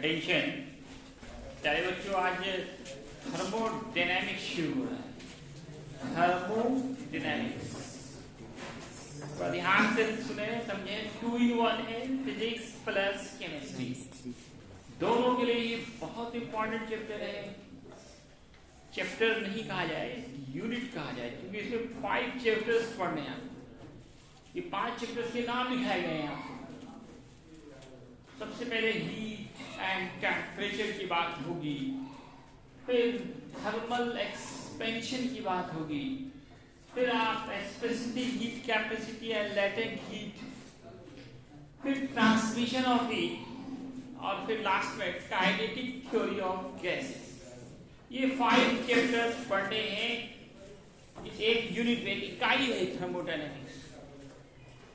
Attention. प्यारे बच्चों, आज थर्मोडायनेमिक्स शुरू हो रहा है। थर्मोडायनेमिक्स ध्यान से सुने, समझे। 2 in 1 है, फिजिक्स प्लस केमिस्ट्री। दोनों के लिए ये बहुत इंपॉर्टेंट चैप्टर है। चैप्टर नहीं कहा जाए, यूनिट कहा जाए, क्योंकि इसमें 5 चैप्टर्स पढ़ने हैं। ये 5 चैप्टर्स के नाम लिखाए गए हैं आपको। सबसे पहले हीट एंड टेम्परेचर की बात होगी, फिर थर्मल एक्सपेंशन की बात होगी, फिर आप specific heat capacity and latent heat, फिर ट्रांसमिशन ऑफ हीट, और फिर लास्ट में काइनेटिक थ्योरी ऑफ गैसेस। ये 5 चैप्टर्स पढ़ने हैं इस एक यूनिट में, इकाई है थर्मोडायनेमिक्स।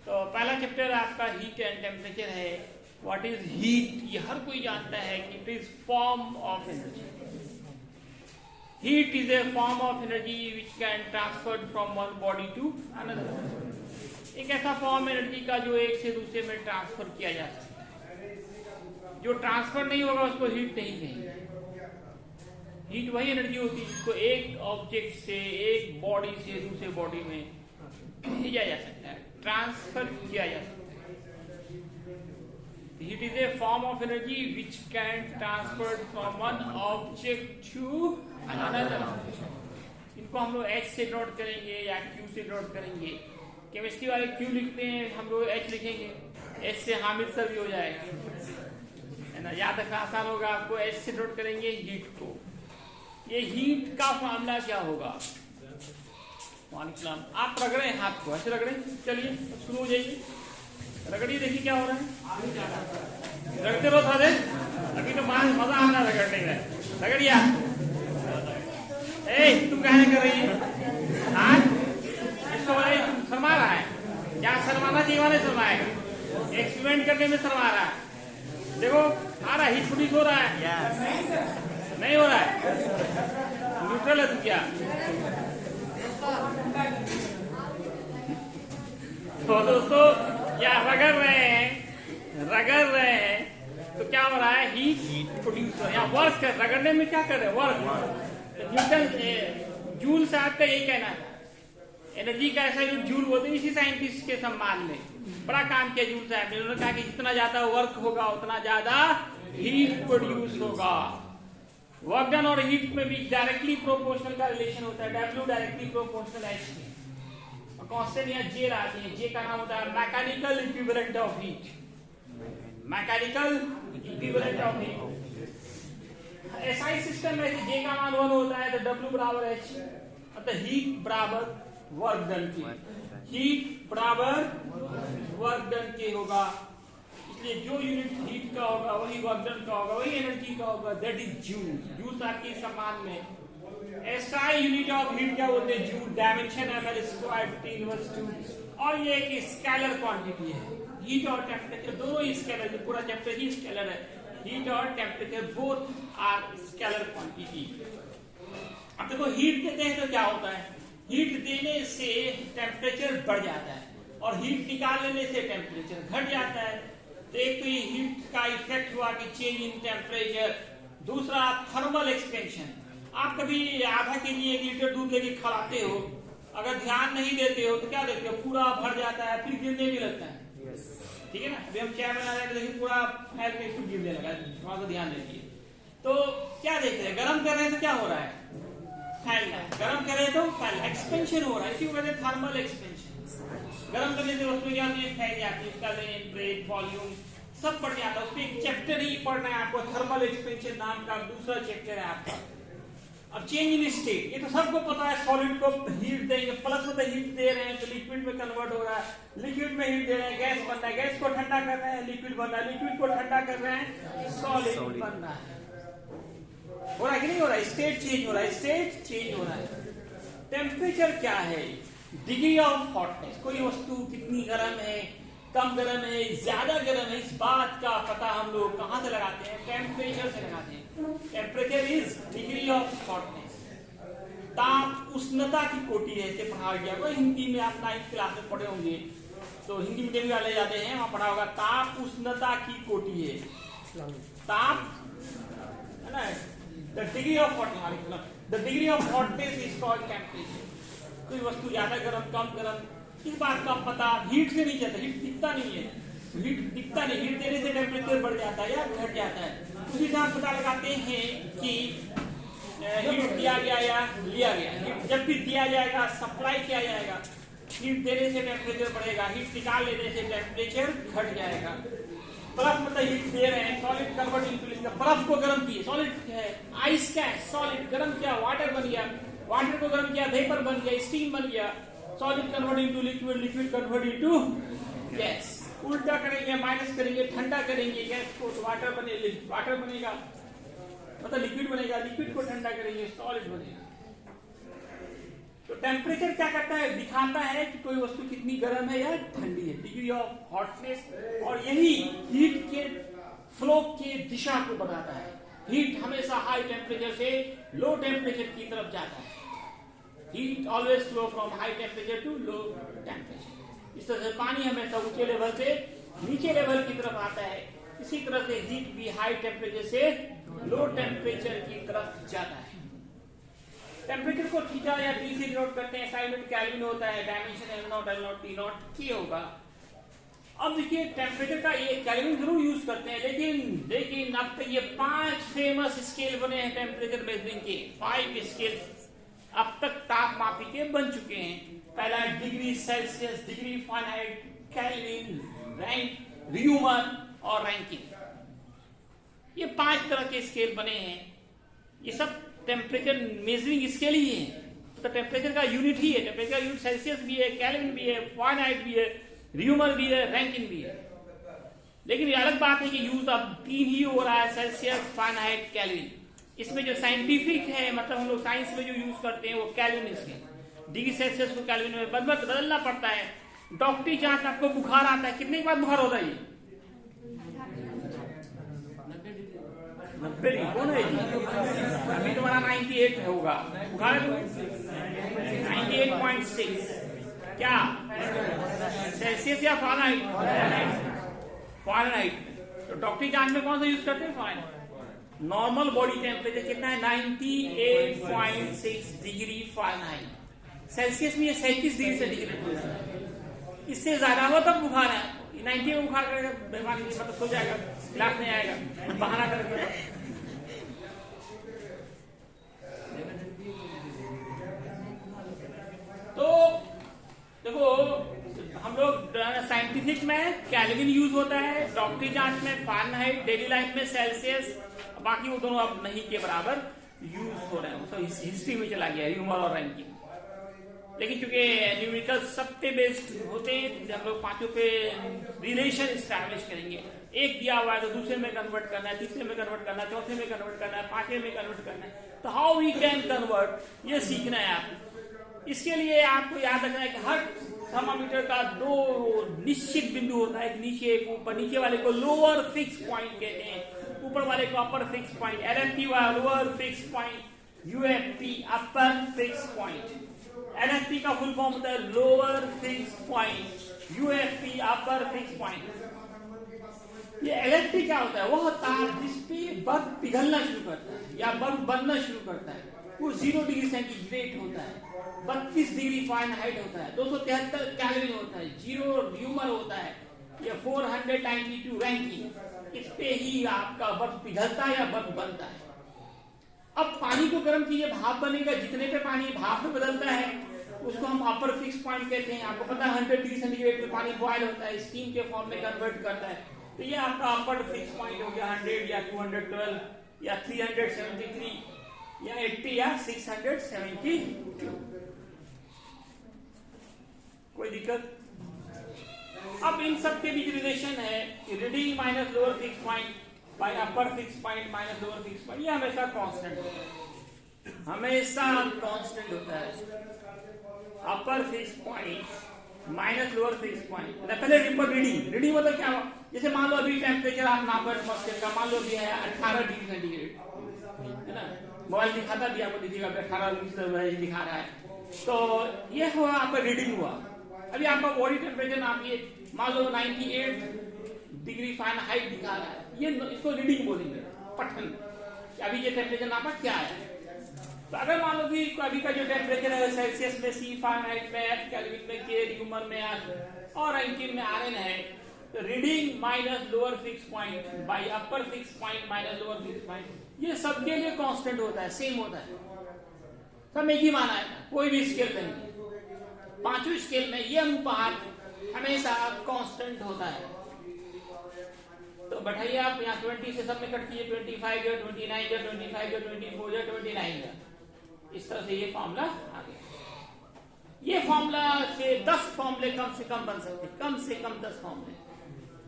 तो पहला चैप्टर आपका हीट एंड टेम्परेचर है। What is heat? ये हर कोई जानता है कि it is form of energy. Heat is a form of energy which can transfer from one body to another. एक ऐसा फॉर्म एनर्जी का जो एक से दूसरे में ट्रांसफर किया जा सकता है। जो ट्रांसफर नहीं होगा उसको हीट नहीं कहेंगे। हीट वही एनर्जी होती है जिसको एक ऑब्जेक्ट से, एक बॉडी से दूसरे बॉडी में भेजा जा सकता है, ट्रांसफर किया जा सकता है। Heat is a form of energy which can transfer from one object to another. इनको हम लोग H से नोट करेंगे या Q से नोट करेंगे। केमिस्ट्री वाले Q लिखते हैं, हम लोग H लिखेंगे। H से हामिद सर भी हो जाएगा, है ना। याद रखना आसान होगा आपको। H से नोट करेंगे हीट को। ये हीट का फॉर्मूला क्या होगा? वालेकुम। आप रगड़े हाथ को, ऐसे रगड़े। चलिए शुरू हो जाइए, रगड़िए, देखिए क्या हो रहा है। रगड़ते रहो था, अभी तो मजा आ रहा है रगड़ने में। रगड़िए। तुम कहने कर रही है? हाँ, इसको शर्मा रहा है। क्या शर्माना चाहिए वाले शर्माएगा? एक्सपेरिमेंट करने में शर्मा रहा है। देखो आ रहा है, हिट पुलिस हो रहा है। नहीं हो रहा है, न्यूट्रल है तू क्या? तो दोस्तों या रगड़ रहे हैं तो क्या हो रहा है? हीट प्रोड्यूस हो रहा है। या वर्क कर, रगड़ने में क्या कर रहे हैं? वर्क। न्यूटन जूल साहब का यही कहना था। एनर्जी का ऐसा जो जूल बोलते हैं, इसी साइंटिस्ट के सम्मान में बड़ा काम किया जूल साहब ने। उन्होंने कहा कि जितना ज्यादा वर्क होगा उतना ज्यादा हीट प्रोड्यूस होगा। वर्क डन और हीट में भी डायरेक्टली प्रोपोर्शनल का रिलेशन होता है। W डायरेक्टली प्रोपोर्शनल H में। कांस्टेंट यहाँ J आती है। J का नाम होता है mechanical equivalent of heat. Mechanical equivalent of heat. SI system में J का मान 1 होता है तो W बराबर H, अतः हीट बराबर वर्क डन के। हीट बराबर वर्क डन के होगा। इसलिए जो यूनिट हीट का होगा वही वर्क डन का होगा, वही एनर्जी का होगा। That is joule. जूल आपके सम्मान में। SI यूनिट ऑफ हीट क्या बोलते हैं? Joule. Dimension ml square T inverse 2। और ये एक स्केलर क्वांटिटी है। हीट और टेम्परेचर दोनों ही स्केलर है। पूरा चैप्टर ही स्केलर है। हीट और temperature both are scalar quantity. अब देखो हीट देते हैं तो क्या होता है? हीट देने से टेम्परेचर बढ़ जाता है और हीट निकाल लेने से टेम्परेचर घट जाता है। तो एक तो ये हीट का इफेक्ट हुआ कि चेंज इन टेम्परेचर। दूसरा थर्मल एक्सपेंशन। आप कभी आधा केजी 1 लीटर दूध लेके खिलाते हो, अगर ध्यान नहीं देते हो तो क्या देखते हो? पूरा भर जाता है, फिर गिरने भी लगता है। ठीक है ना। अभी हम चाय बना रहे हैं, देखिए पूरा फैल के फिर गिरने लगा। थोड़ा सा ध्यान दीजिए। तो क्या देख रहे हैं? गर्म कर रहे हैं तो क्या हो रहा है? फैल रहा है। गर्म कर रहे हैं तो फैल, एक्सपेंशन हो रहा है। इसी को कहते हैं थर्मल एक्सपेंशन। गर्म करने से वस्तु क्या होती है? फैल जाती है। उसका रेट, वॉल्यूम सब बढ़ जाता है। उसमें एक चैप्टर ही पढ़ना है आपको, थर्मल एक्सपेंशन नाम का दूसरा चैप्टर है आपका। अब चेंज इन स्टेट, ये तो सबको पता है। सॉलिड को हीट देंगे, प्लस में हीट दे रहे हैं तो लिक्विड में कन्वर्ट हो रहा है। लिक्विड में हीट दे रहे हैं, गैस बन रहा है। गैस को ठंडा कर रहे हैं, लिक्विड बन रहा है। लिक्विड को ठंडा कर रहे हैं, सॉलिड बन रहा है। हो रहा है कि नहीं हो रहा है? स्टेट चेंज हो रहा है, स्टेट चेंज हो रहा है। टेम्परेचर क्या है? Degree of hotness. कोई वस्तु कितनी गर्म है, कम गर्म है, ज्यादा गर्म है, इस बात का पता हम लोग कहां से लगाते हैं? टेम्परेचर से लगाते हैं। Temperature is degree of hotness. ताप उष्णता की कोटि है, इसे पढ़ा गया होगा हिंदी में। आप 9th क्लास में पढ़े होंगे तो हिंदी मीडियम वाले जाते हैं, वहां पढ़ा होगा ताप उष्णता की कोटि है। ताप है ना, the degree of hotness, the degree of hotness is called temperature. कोई वस्तु ज्यादा गर्म कम गर्म इस बात का पता हीट से नहीं चलता, हीट दिखता नहीं है, हीट दिखता नहीं, हीट देने से टेम्परेचर बढ़ जाता है या घट जाता है। उसी से आप पता लगाते हैं कि हीट दिया गया या लिया गया। हीट जब भी दिया जाएगा, सप्लाई किया जाएगा, हीट देने से टेम्परेचर बढ़ेगा, हीट निकाल लेने से टेम्परेचर घट जाएगा। बर्फ मतलब हीट दे रहे हैं, सॉलिड कन्वर्ट इनटू लिक्विड, बर्फ को गर्म किए, सॉलिड है, आइस क्या है, सॉलिड, गर्म किया वाटर बन गया, वाटर को गर्म किया वेपर बन गया, स्टीम बन गया, solid convert into liquid, liquid convert into gas. उल्टा करेंगे, माइनस करेंगे, ठंडा करेंगे गैस को, तो वाटर बनेगा, मतलब लिक्विड बनेगा, लिक्विड को ठंडा करेंगे, सॉलिड बनेगा। तो टेम्परेचर क्या करता है, दिखाता है कि कोई वस्तु कितनी गर्म है या ठंडी है, डिग्री ऑफ हॉटनेस। और यही हीट के फ्लो के दिशा को बताता है। हीट हमेशा हाई टेम्परेचर से लो टेम्परेचर की तरफ जाता है। Heat always flow from high temperature to low temperature. इस तरह से पानी हमेशा ऊंचे लेवल से नीचे लेवल की तरफ आता है। इसी तरह से हीट भी हाई टेम्परेचर से लो टेम्परेचर की तरफ जाता है। टेम्परेचर को थीटा या टी से डिनोट करते हैं, असाइनमेंट केल्विन होता है, dimension am naught L not T not के होगा। अब देखिए टेम्परेचर का ये केल्विन जरूर यूज करते हैं, लेकिन अब तक ये 5 फेमस स्केल बने हैं टेम्परेचर मेजरिंग के। 5 स्केल अब तक ताप मापी के बन चुके हैं। पहला degree Celsius, degree Fahrenheit, kelvin, rank, rumour और रैंकिन। ये 5 तरह के स्केल बने हैं। ये सब टेम्परेचर मेजरिंग स्केल ही है। तो टेम्परेचर का यूनिट ही है, टेम्परेचर का यूनिट सेल्सियस भी है, केल्विन भी है, फ़ारेनहाइट भी है, र्यूमर भी है, रैंकिन भी है। लेकिन ये अलग बात है कि यूज अब 3 ही हो रहा है, सेल्सियस, फ़ारेनहाइट, केल्विन। इसमें जो साइंटिफिक है, मतलब हम लोग साइंस में जो यूज करते हैं वो केल्विन स्केल। डिग्री सेल्सियस को केल्विन में बदलना पड़ता है। डॉक्टरी जांच, आपको बुखार आता है, कितने के बाद बुखार होता है? 90 कौन है? अभी तुम्हारा 98 होगा बुखार, 98.6 क्या सेल्सियस या फ़ारेनहाइट? फ़ारेनहाइट। तो डॉक्टरी जांच में कौन सा यूज करते हैं? फ़ारेनहाइट। नॉर्मल बॉडी टेम्परेचर कितना है? 98.6 डिग्री फ़ारेनहाइट। सेल्सियस में ये 37 डिग्री सेंटीग्रेड होता है। इससे ज्यादा हो तब बुखार है। 90 में बुखार करेगा, बीमारी मतलब सो जाएगा, क्लास नहीं आएगा, बहाना करेगा। तो देखो, हम लोग साइंटिफिक में केल्विन यूज होता है, डॉक्टरी जांच में फ़ारेनहाइट, डेली लाइफ में सेल्सियस, बाकी वो दोनों अब नहीं के बराबर यूज हो रहे हैं, तो हिस्ट्री में चला गया र्यूमर और रैंकिन। लेकिन चूंकि न्यूमेरिकल सब पे बेस्ड होते हैं, हम लोग 5 पे रिलेशन एस्टैब्लिश करेंगे। एक दिया हुआ है तो दूसरे में कन्वर्ट करना है, तीसरे में कन्वर्ट करना है, चौथे में कन्वर्ट करना है, 5वें में कन्वर्ट करना है। तो हाउ वी कैन कन्वर्ट, ये सीखना है आपको। इसके लिए आपको याद रखना है कि हर थर्मामीटर का 2 निश्चित बिंदु होता है, एक नीचे एक ऊपर। नीचे वाले को लोअर फिक्स पॉइंट कहते हैं, ऊपर वाले को अपर फिक्स पॉइंट। LFP वाला lower fix point, UFP upper fix point. LFP का फुल फॉर्म होता है lower fix point, UFP upper fix point. ये LFP क्या होता है? वह ताप जिसपे बर्फ पिघलना शुरू करता है या बर्फ बनना शुरू करता है, वो 0 डिग्री सेंटीग्रेड होता है, 32 डिग्री फ़ारेनहाइट होता है, 273 केल्विन होता है, 0 र्यूमर होता है, या 492 रैंकिन। इस पे ही आपका बर्फ पिघलता है या बर्फ बनता है। अब पानी को गर्म कीजिए, भाप बनेगा, जितने पे पानी भाप में बदलता है उसको हम अपर फिक्स पॉइंट कहते हैं। आपको पता है 100 डिग्री सेंटीग्रेड पे पानी बॉयल होता है, स्टीम के फॉर्म में कन्वर्ट करता है। तो ये आपका अपर फिक्स पॉइंट हो गया 100 या 212 या 373 या 80 या 672। कोई दिक्कत? अब इन सब के बीच रिलेशन है कि reading minus lower fix point by upper fix point minus lower fix point, ये हमेशा कांस्टेंट होता है, हमेशा कांस्टेंट होता है। Upper fix point minus lower fix point. पहले रीडिंग मतलब क्या हुआ? जैसे मान लो अभी टेम्परेचर आप नापो एटमॉस्फेयर का, मान लो भी है 18 डिग्री सेंटीग्रेड, है ना? मोबाइल दिखाता भी आपको दिखेगा 18 डिग्री दिखा रहा है। तो ये हुआ आपका रीडिंग हुआ। अभी आपका बॉडी टेम्परेचर नापिए, मान लो 98 डिग्री फ़ारेनहाइट दिखा रहा है, ये इसको रीडिंग बोलेंगे, पठन। अभी ये टेम्परेचर नापा क्या है। तो अगर मान लो कि अभी का जो टेम्परेचर है सेल्सियस में C, फारेनहाइट में F, केल्विन में K, न्यूमन में R और रैंकिन में Rn है, तो reading minus lower fix point by upper fix point minus lower fix point, ये सबके लिए कांस्टेंट होता है, सेम होता है, सब एक ही माना है। कोई भी स्केल लेंगे, पांचों स्केल में ये अनुपात हमेशा कांस्टेंट होता है। तो बैठाइए आप यहाँ 20 से सब में कट कीजिए, 25 या 29 या 25 या 24 या 29 या, इस तरह से ये फॉर्मूला आ गया। ये फॉर्मूला से 10 फॉर्मूले कम से कम बन सकते, कम से कम 10 फॉर्मूले।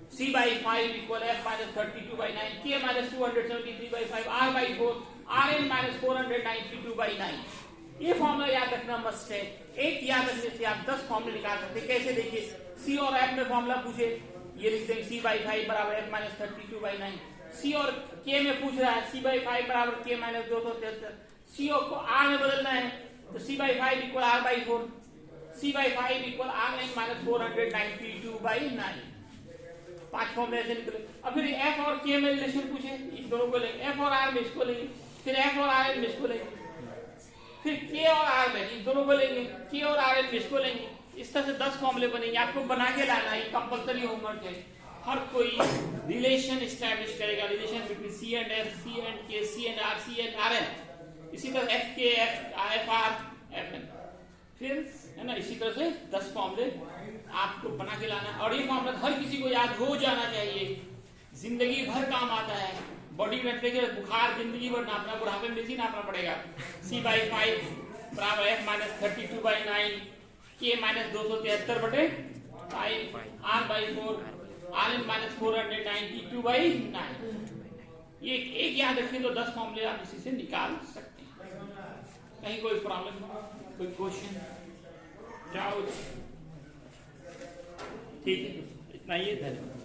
C/5 equal F minus 32/9, K minus 273/5, R/4, Rn minus 492/9। ये फॉर्मूला याद रखना मस्ट है। एक याद रखने से आप 10 फॉर्मूले निकाल सकते। कैसे देखिए, C और F में फॉर्मूला पूछे, ये लिखते हैं C/5 बराबर F माइनस 32/9। C और K में पूछ रहा है C/5 बराबर K माइनस 273। C को R में बदलना है तो C/5 equal R/4, C/5 equal Rn minus 492/9। 5 फॉर्मूले ऐसे निकले। अब फिर F और K में रिलेशन पूछे, इस दोनों को लेंगे, F और R में इसको लेंगे, फिर F और Rn में इसको लेंगे, फिर K और R में इस दोनों को लेंगे, K और Rn में इसको लेंगे। इस तरह से 10 फॉर्मूले बनेंगे। आपको बना के लाना है, कंपलसरी होमवर्क है। हर कोई रिलेशन एस्टैब्लिश करेगा, relation between C and F, C and K, C and R, C and Rn, इसी तरह FK, FR, Fn, फिर है ना, इसी तरह से 10 फॉर्मूले आपको बना के लाना। और ये फॉर्मूला हर किसी को याद हो जाना चाहिए, जिंदगी भर काम आता है। बॉडी टेम्परेचर, बुखार जिंदगी भर नापना, बुढ़ापे में भी नापना पड़ेगा। C/5 बराबर F minus 32/9, K minus 273/5, R/4, Rn minus 492/9। ये एक याद रखें तो 10 फॉर्मूले आप इसी से निकाल सकते हैं। कहीं कोई प्रॉब्लम, कोई क्वेश्चन? जाओ, ठीक है, इतना ही है। धन्यवाद।